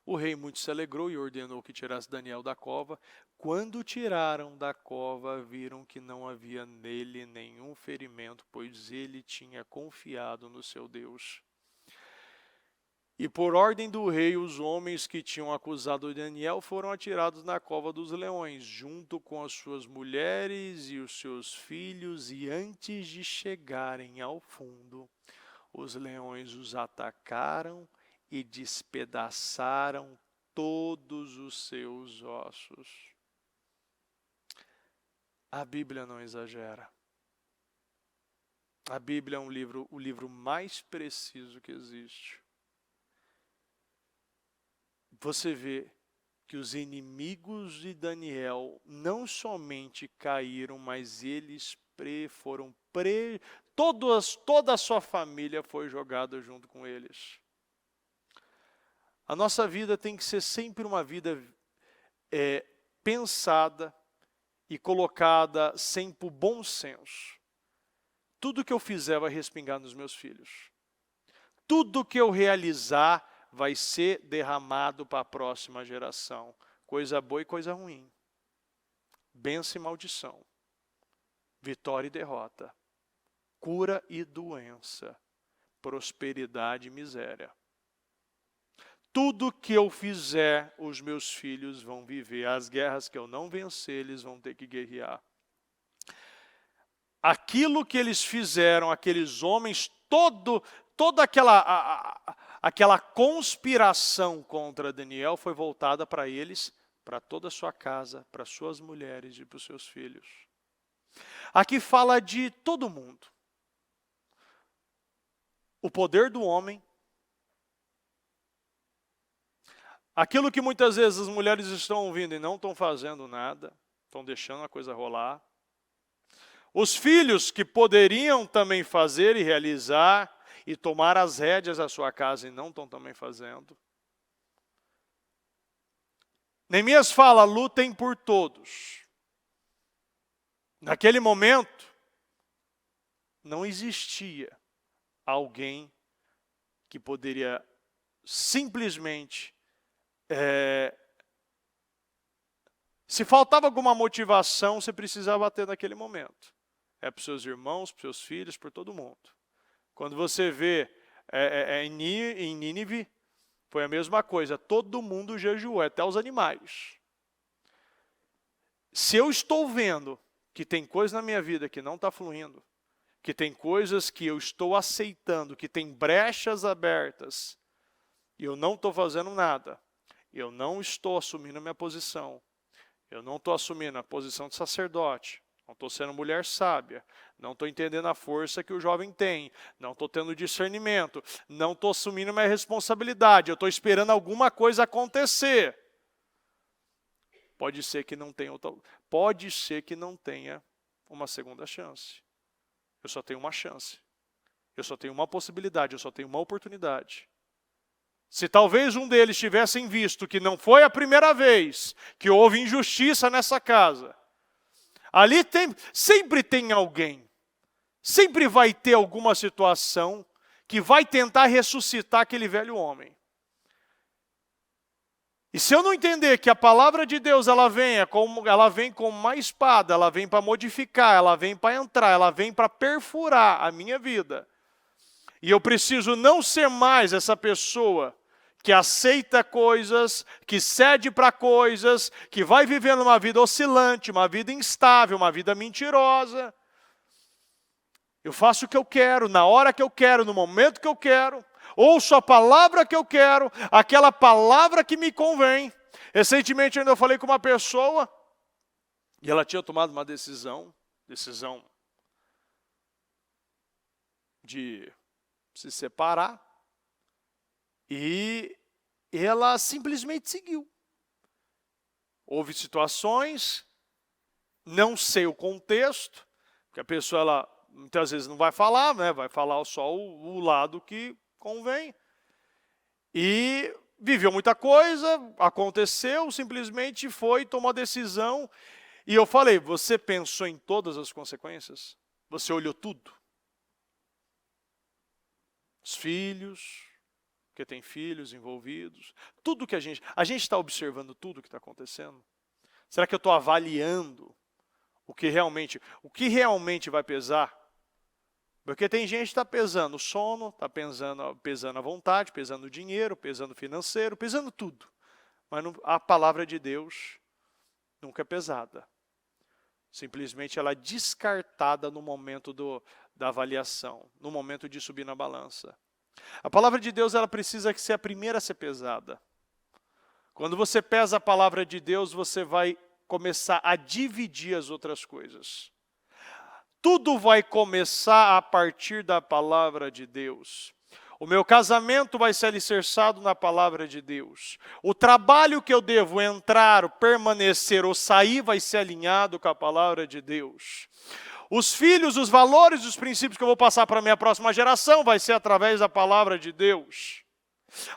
O rei muito se alegrou e ordenou que tirasse Daniel da cova. Quando tiraram da cova, viram que não havia nele nenhum ferimento, pois ele tinha confiado no seu Deus. E por ordem do rei, os homens que tinham acusado Daniel foram atirados na cova dos leões, junto com as suas mulheres e os seus filhos, e antes de chegarem ao fundo, os leões os atacaram e despedaçaram todos os seus ossos. A Bíblia não exagera. A Bíblia é o livro mais preciso que existe. Você vê que os inimigos de Daniel não somente caíram, mas eles toda a sua família foi jogada junto com eles. A nossa vida tem que ser sempre uma vida pensada e colocada sempre o bom senso. Tudo que eu fizer vai respingar nos meus filhos. Tudo que eu realizar vai ser derramado para a próxima geração. Coisa boa e coisa ruim. Bênção e maldição. Vitória e derrota. Cura e doença. Prosperidade e miséria. Tudo que eu fizer, os meus filhos vão viver. As guerras que eu não vencer, eles vão ter que guerrear. Aquilo que eles fizeram, aqueles homens, toda aquela conspiração contra Daniel foi voltada para eles, para toda a sua casa, para suas mulheres e para os seus filhos. Aqui fala de todo mundo. O poder do homem. Aquilo que muitas vezes as mulheres estão ouvindo e não estão fazendo nada, estão deixando a coisa rolar. Os filhos que poderiam também fazer e realizar e tomar as rédeas da sua casa e não estão também fazendo. Neemias fala, lutem por todos. Naquele momento, não existia alguém que poderia simplesmente... se faltava alguma motivação, você precisava ter naquele momento. É para os seus irmãos, para os seus filhos, por todo mundo. Quando você vê em Nínive, foi a mesma coisa. Todo mundo jejuou, até os animais. Se eu estou vendo que tem coisa na minha vida que não está fluindo, que tem coisas que eu estou aceitando, que tem brechas abertas, e eu não estou fazendo nada, eu não estou assumindo a minha posição, eu não estou assumindo a posição de sacerdote, não estou sendo mulher sábia, não estou entendendo a força que o jovem tem, não estou tendo discernimento, não estou assumindo minha responsabilidade, eu estou esperando alguma coisa acontecer. Pode ser que não tenha uma segunda chance. Eu só tenho uma chance. Eu só tenho uma possibilidade, eu só tenho uma oportunidade. Se talvez um deles tivessem visto que não foi a primeira vez que houve injustiça nessa casa, ali sempre tem alguém, sempre vai ter alguma situação que vai tentar ressuscitar aquele velho homem. E se eu não entender que a palavra de Deus ela vem como uma espada, ela vem para modificar, ela vem para entrar, ela vem para perfurar a minha vida, e eu preciso não ser mais essa pessoa que aceita coisas, que cede para coisas, que vai vivendo uma vida oscilante, uma vida instável, uma vida mentirosa. Eu faço o que eu quero, na hora que eu quero, no momento que eu quero, ouço a palavra que eu quero, aquela palavra que me convém. Recentemente ainda eu falei com uma pessoa, e ela tinha tomado uma decisão de se separar, e ela simplesmente seguiu. Houve situações, não sei o contexto, porque a pessoa ela muitas vezes não vai falar, né? Vai falar só o lado que convém. E viveu muita coisa, aconteceu, simplesmente foi, tomou a decisão. E eu falei, você pensou em todas as consequências? Você olhou tudo? Os filhos, porque tem filhos envolvidos, tudo que a gente está observando tudo que está acontecendo? Será que eu estou avaliando o que realmente vai pesar? Porque tem gente que está pesando o sono, está pesando a vontade, pesando o dinheiro, pesando o financeiro, pesando tudo. Mas a palavra de Deus nunca é pesada. Simplesmente ela é descartada no momento da avaliação, no momento de subir na balança. A palavra de Deus ela precisa ser a primeira a ser pesada. Quando você pesa a palavra de Deus, você vai começar a dividir as outras coisas. Tudo vai começar a partir da palavra de Deus. O meu casamento vai ser alicerçado na palavra de Deus. O trabalho que eu devo entrar, permanecer ou sair vai ser alinhado com a palavra de Deus. Os filhos, os valores, os princípios que eu vou passar para a minha próxima geração vai ser através da palavra de Deus.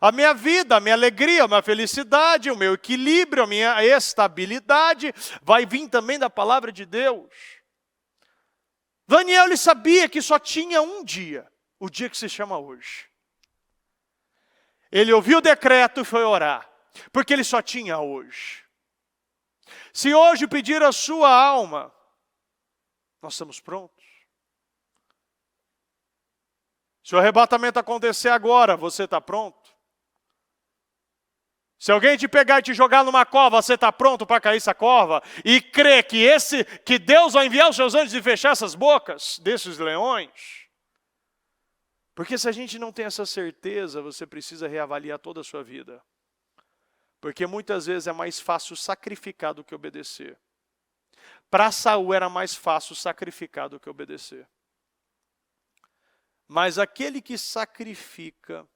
A minha vida, a minha alegria, a minha felicidade, o meu equilíbrio, a minha estabilidade vai vir também da palavra de Deus. Daniel, ele sabia que só tinha um dia, o dia que se chama hoje. Ele ouviu o decreto e foi orar, porque ele só tinha hoje. Se hoje pedir a sua alma, nós estamos prontos. Se o arrebatamento acontecer agora, você está pronto? Se alguém te pegar e te jogar numa cova, você está pronto para cair essa cova? E crê que Deus vai enviar os seus anjos e fechar essas bocas desses leões? Porque se a gente não tem essa certeza, você precisa reavaliar toda a sua vida. Porque muitas vezes é mais fácil sacrificar do que obedecer. Para Saul era mais fácil sacrificar do que obedecer. Mas aquele que sacrifica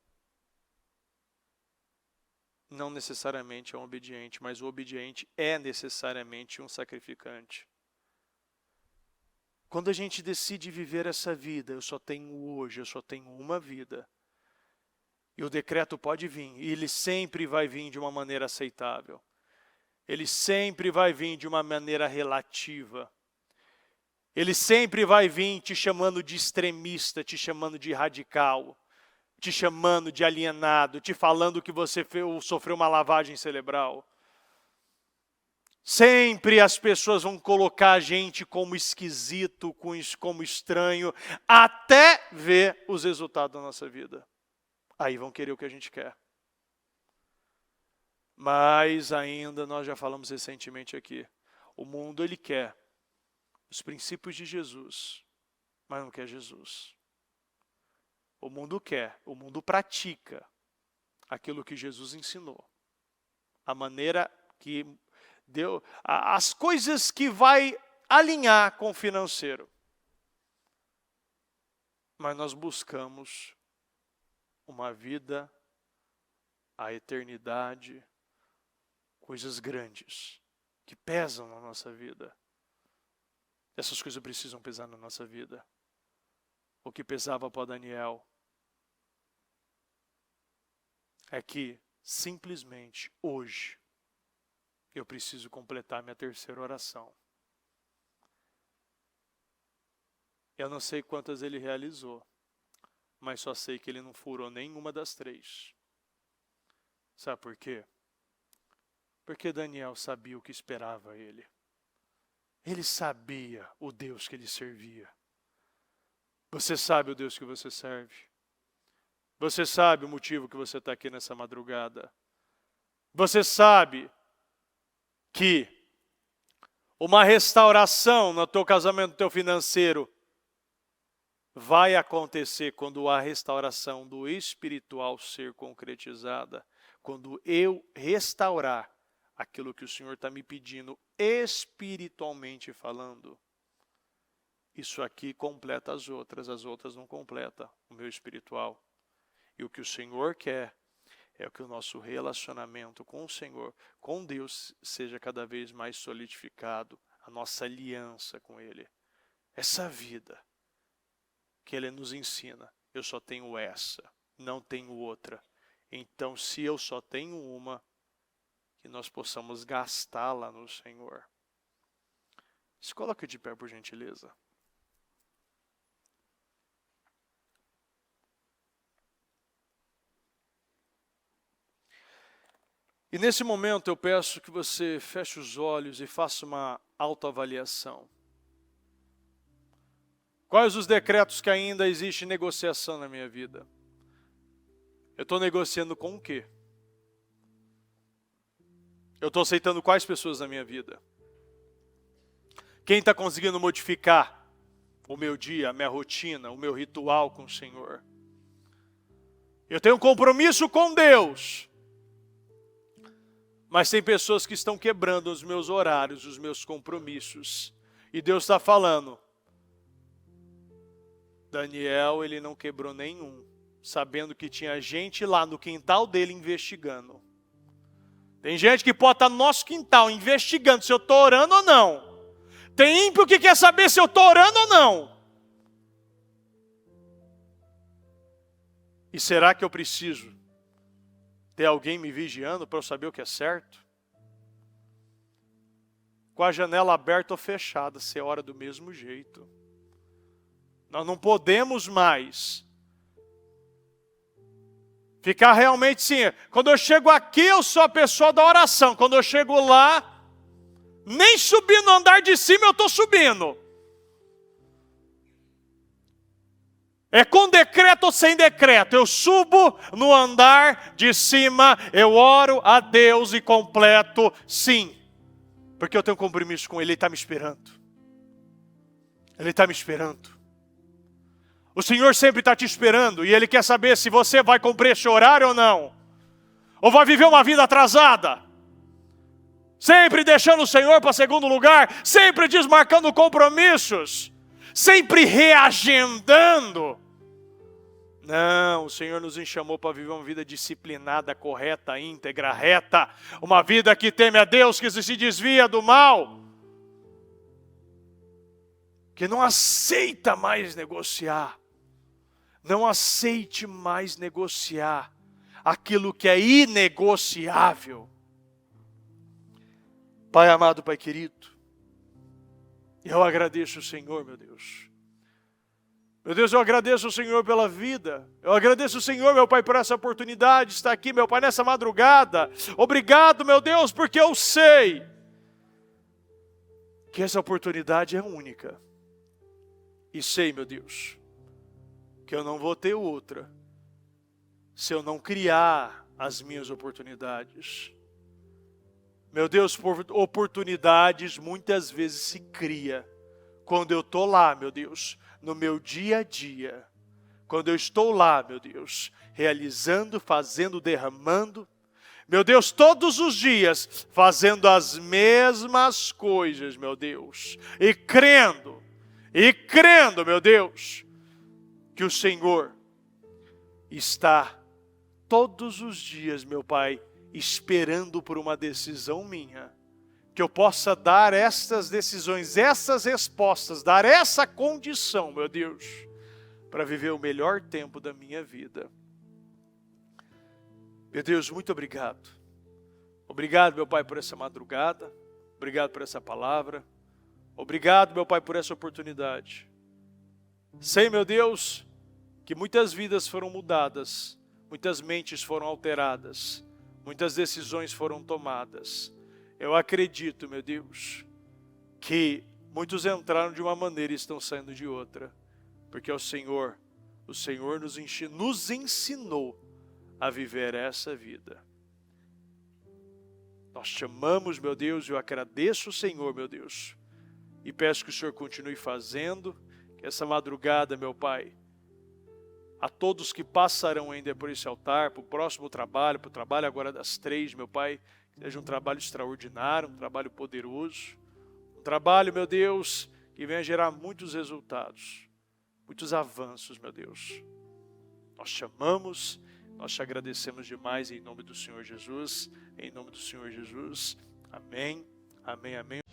não necessariamente é um obediente, mas o obediente é necessariamente um sacrificante. Quando a gente decide viver essa vida, eu só tenho hoje, eu só tenho uma vida. E o decreto pode vir, e ele sempre vai vir de uma maneira aceitável. Ele sempre vai vir de uma maneira relativa. Ele sempre vai vir te chamando de extremista, te chamando de radical, te chamando de alienado, te falando que você sofreu uma lavagem cerebral. Sempre as pessoas vão colocar a gente como esquisito, como estranho, até ver os resultados da nossa vida. Aí vão querer o que a gente quer. Mas ainda, nós já falamos recentemente aqui, o mundo ele quer os princípios de Jesus, mas não quer Jesus. O mundo quer, o mundo pratica aquilo que Jesus ensinou. A maneira que deu, as coisas que vai alinhar com o financeiro. Mas nós buscamos uma vida, a eternidade, coisas grandes, que pesam na nossa vida. Essas coisas precisam pesar na nossa vida. O que pesava para Daniel é que, simplesmente, hoje, eu preciso completar minha terceira oração. Eu não sei quantas ele realizou, mas só sei que ele não furou nenhuma das 3. Sabe por quê? Porque Daniel sabia o que esperava ele. Ele sabia o Deus que ele servia. Você sabe o Deus que você serve? Você sabe o motivo que você está aqui nessa madrugada? Você sabe que uma restauração no teu casamento, no teu financeiro, vai acontecer quando a restauração do espiritual ser concretizada. Quando eu restaurar aquilo que o Senhor está me pedindo espiritualmente falando. Isso aqui completa as outras não completam o meu espiritual. E o que o Senhor quer é que o nosso relacionamento com o Senhor, com Deus, seja cada vez mais solidificado, a nossa aliança com Ele. Essa vida que Ele nos ensina, eu só tenho essa, não tenho outra. Então, se eu só tenho uma, que nós possamos gastá-la no Senhor. Se coloque de pé, por gentileza. E nesse momento eu peço que você feche os olhos e faça uma autoavaliação. Quais os decretos que ainda existe negociação na minha vida? Eu estou negociando com o quê? Eu estou aceitando quais pessoas na minha vida? Quem está conseguindo modificar o meu dia, a minha rotina, o meu ritual com o Senhor? Eu tenho um compromisso com Deus. Mas tem pessoas que estão quebrando os meus horários, os meus compromissos. E Deus está falando, Daniel, ele não quebrou nenhum, sabendo que tinha gente lá no quintal dele investigando. Tem gente que pode estar no nosso quintal investigando se eu estou orando ou não. Tem ímpio que quer saber se eu estou orando ou não. E será que eu preciso ter alguém me vigiando para eu saber o que é certo? Com a janela aberta ou fechada, você ora do mesmo jeito. Nós não podemos mais ficar realmente assim. Quando eu chego aqui, eu sou a pessoa da oração. Quando eu chego lá, nem subir no andar de cima eu estou subindo. É com decreto ou sem decreto. Eu subo no andar de cima, eu oro a Deus e completo, sim. Porque eu tenho um compromisso com Ele, Ele está me esperando. Ele está me esperando. O Senhor sempre está te esperando e Ele quer saber se você vai cumprir esse horário ou não. Ou vai viver uma vida atrasada. Sempre deixando o Senhor para segundo lugar. Sempre desmarcando compromissos. Sempre reagendando. Não, o Senhor nos chamou para viver uma vida disciplinada, correta, íntegra, reta. Uma vida que teme a Deus, que se desvia do mal. Que não aceita mais negociar. Não aceite mais negociar aquilo que é inegociável. Pai amado, Pai querido, eu agradeço o Senhor, meu Deus. Meu Deus, eu agradeço o Senhor pela vida. Eu agradeço o Senhor, meu Pai, por essa oportunidade de estar aqui, meu Pai, nessa madrugada. Obrigado, meu Deus, porque eu sei que essa oportunidade é única. E sei, meu Deus, que eu não vou ter outra se eu não criar as minhas oportunidades. Meu Deus, por oportunidades muitas vezes se cria quando eu estou lá, meu Deus, no meu dia a dia. Quando eu estou lá, meu Deus, realizando, fazendo, derramando. Meu Deus, todos os dias fazendo as mesmas coisas, meu Deus. E crendo, meu Deus, que o Senhor está todos os dias, meu Pai, esperando por uma decisão minha. Que eu possa dar estas decisões, essas respostas, dar essa condição, meu Deus, para viver o melhor tempo da minha vida. Meu Deus, muito obrigado. Obrigado, meu Pai, por essa madrugada. Obrigado por essa palavra. Obrigado, meu Pai, por essa oportunidade. Sei, meu Deus, que muitas vidas foram mudadas, muitas mentes foram alteradas, muitas decisões foram tomadas. Eu acredito, meu Deus, que muitos entraram de uma maneira e estão saindo de outra, porque o Senhor nos ensinou a viver essa vida. Nós te amamos, meu Deus, eu agradeço o Senhor, meu Deus, e peço que o Senhor continue fazendo, que essa madrugada, meu Pai, a todos que passarão ainda por esse altar, para o próximo trabalho, para o trabalho agora das 3, meu Pai, que seja um trabalho extraordinário, um trabalho poderoso, um trabalho, meu Deus, que venha gerar muitos resultados, muitos avanços, meu Deus. Nós te amamos, nós te agradecemos demais em nome do Senhor Jesus, em nome do Senhor Jesus. Amém, amém, amém.